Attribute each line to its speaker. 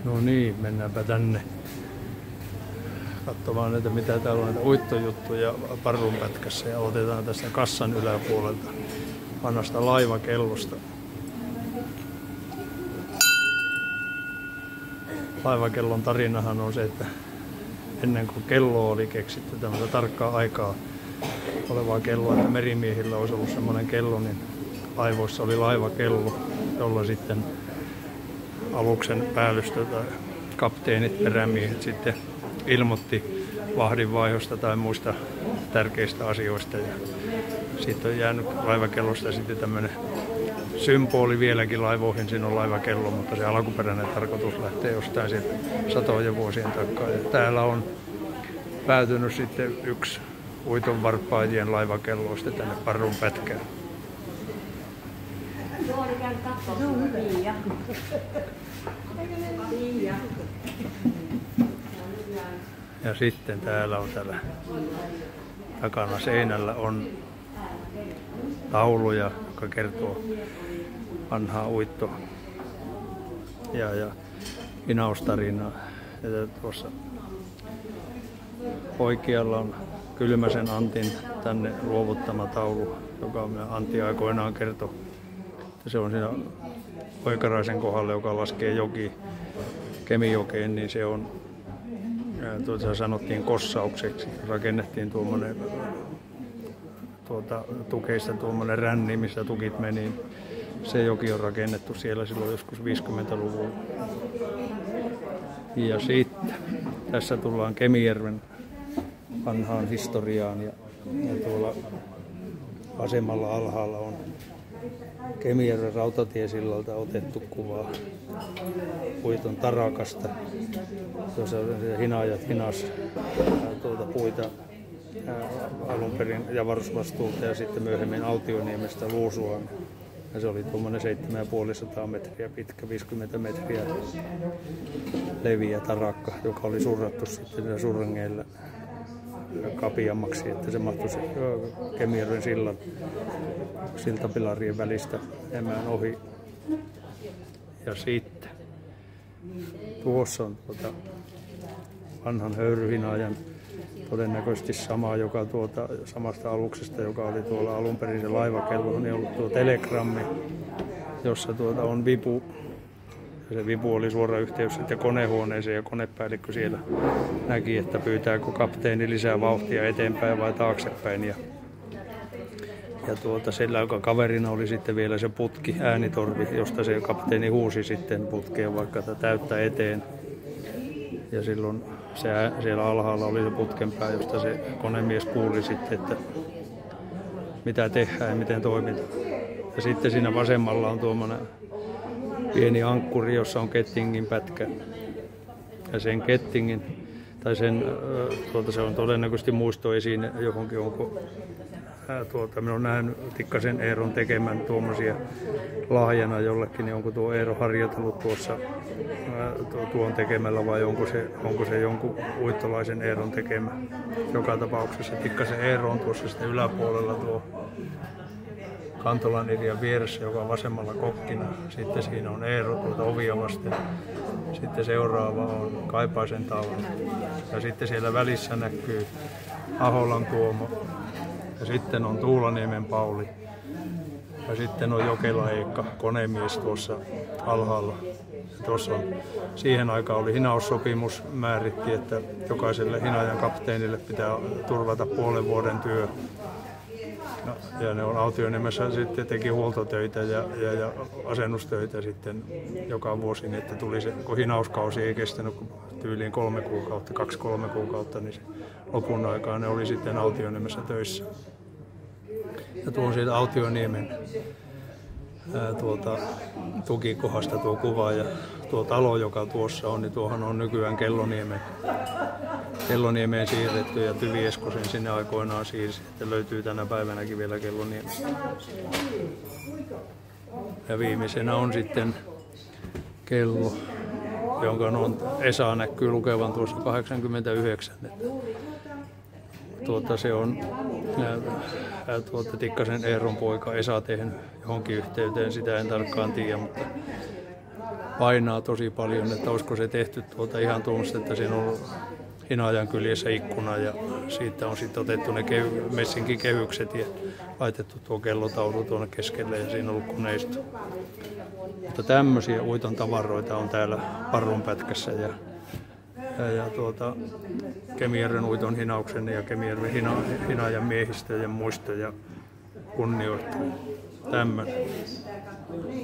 Speaker 1: No niin, mennäänpä tänne katsomaan näitä, mitä täällä on, näitä uittojuttuja parrunpätkässä, ja otetaan tästä kassan yläpuolelta vanhasta laivakellosta. Laivakellon tarinahan on se, että ennen kuin kello oli keksitty, tämmöistä tarkkaa aikaa olevaa kelloa, että merimiehillä olisi ollut semmoinen kello, niin laivoissa oli laivakello, jolla sitten aluksen päällystö tai kapteenit, perämiehet sitten ilmoitti vahdinvaihdosta tai muista tärkeistä asioista. Ja siitä on jäänyt laivakellosta sitten tämmöinen symboli vieläkin laivoihin, siinä on laivakello, mutta se alkuperäinen tarkoitus lähtee jostain sieltä satojen vuosien takaa. Ja täällä on päätynyt sitten yksi uitonvarppaajien laivakelloista tänne parrunpätkään. Ja sitten täällä on täällä takana seinällä on tauluja, joka kertoo vanhaa uitto ja hinaustarinaa. Ja tuossa oikealla on Kylmäsen Antin tänne luovuttama taulu, joka Antti aikoinaan kertoi. Se on siinä Oikaraisen kohdalla, joka laskee joki Kemijokeen, niin se on, sanottiin kossaukseksi. Rakennettiin tuommoinen tukeista tuommoinen ränni, missä tukit meni. Se joki on rakennettu siellä silloin joskus 50-luvulla. Ja sitten tässä tullaan Kemijärven vanhaan historiaan ja tuolla vasemmalla alhaalla on Kemijärven rautatiesillalta otettu kuvaa uiton tarakasta. Tuossa hinaajat hinas puita alun perin Javarusvastuulta ja sitten myöhemmin Autioniemestä Luusuaan. Ja se oli tuommoinen 750 metriä pitkä, 50 metriä leviä tarakka, joka oli surrattu sitten surrengeilla kapiammaksi, että se mahtui se Kemijärven siltapilarien välistä emään ohi. Ja sitten tuossa on vanhan höyryhinaajan todennäköisesti sama, joka samasta aluksesta, joka oli tuolla alun perin se laivakello, niin ollut tuo telegrammi, jossa on vipu. Ja se vipu oli suora yhteys sitten konehuoneeseen ja konepäällikkö siellä näki, että pyytääkö kapteeni lisää vauhtia eteenpäin vai taaksepäin. Ja sillä joka kaverina oli sitten vielä se putki, äänitorvi, josta se kapteeni huusi sitten putkeen vaikka täyttä eteen. Ja silloin siellä alhaalla oli se putkenpää, josta se konemies kuuli sitten, että mitä tehdään ja miten toimitaan. Ja sitten siinä vasemmalla on tuommoinen pieni ankkuri, jossa on kettingin pätkä. Ja sen kettingin, tai se on todennäköisesti muistoesine johonkin, onko minä olen nähnyt Tikkasen Eeron tekemään tuommoisia lahjana jollekin, niin onko tuo Eero harjoitellut tuossa tuon tekemällä vai onko se jonkun uittolaisen Eeron tekemä. Joka tapauksessa Tikkasen Eero on tuossa sitten yläpuolella tuo Kantolan Irjan vieressä, joka on vasemmalla kokkina. Sitten siinä on Eero ovia vasten. Sitten seuraava on Kaipaisen talo. Ja sitten siellä välissä näkyy Aholan Tuomo. Ja sitten on Tuulaniemen Pauli. Ja sitten on Jokela Eekka, konemies tuossa alhaalla. Ja tuossa siihen aikaan oli hinaussopimus, määritti, että jokaiselle hinaajan kapteenille pitää turvata puolen vuoden työ. Ja ne on Autioniemessä sitten teki huoltotöitä ja asennustöitä sitten joka vuosi, niin että tuli se, kun hinauskausi ei kestänyt tyyliin 3 kuukautta, 2-3 kuukautta, niin se lopun aikaa ne oli sitten Autioniemessä töissä. Ja tuo on siitä Autioniemen tukikohdasta tuo kuva ja tuo talo, joka tuossa on, niin tuohan on nykyään Kelloniemeen siirretty ja Tyvi Eskosen sinne aikoinaan siirsi, että löytyy tänä päivänäkin vielä Kelloniemi. Ja viimeisenä on sitten kello, jonka Esa näkyy lukevan tuossa 89. Se on Tikkasen Eeron poika Esa tehnyt johonkin yhteyteen, sitä en tarkkaan tiedä, mutta painaa tosi paljon, että olisiko se tehty ihan tuommoista, että siinä on ollut hinaajan kyljessä ikkuna ja siitä on sitten otettu ne messinkin kehykset ja laitettu tuo kellotaulu tuonne keskelle ja siinä on ollut koneisto. Mutta tämmöisiä uiton tavaroita on täällä Parrunpätkässä ja Kemijärven uiton hinauksen ja Kemijärven hinaajan miehistöjen muistoja kunnioittaa. Tämmöinen.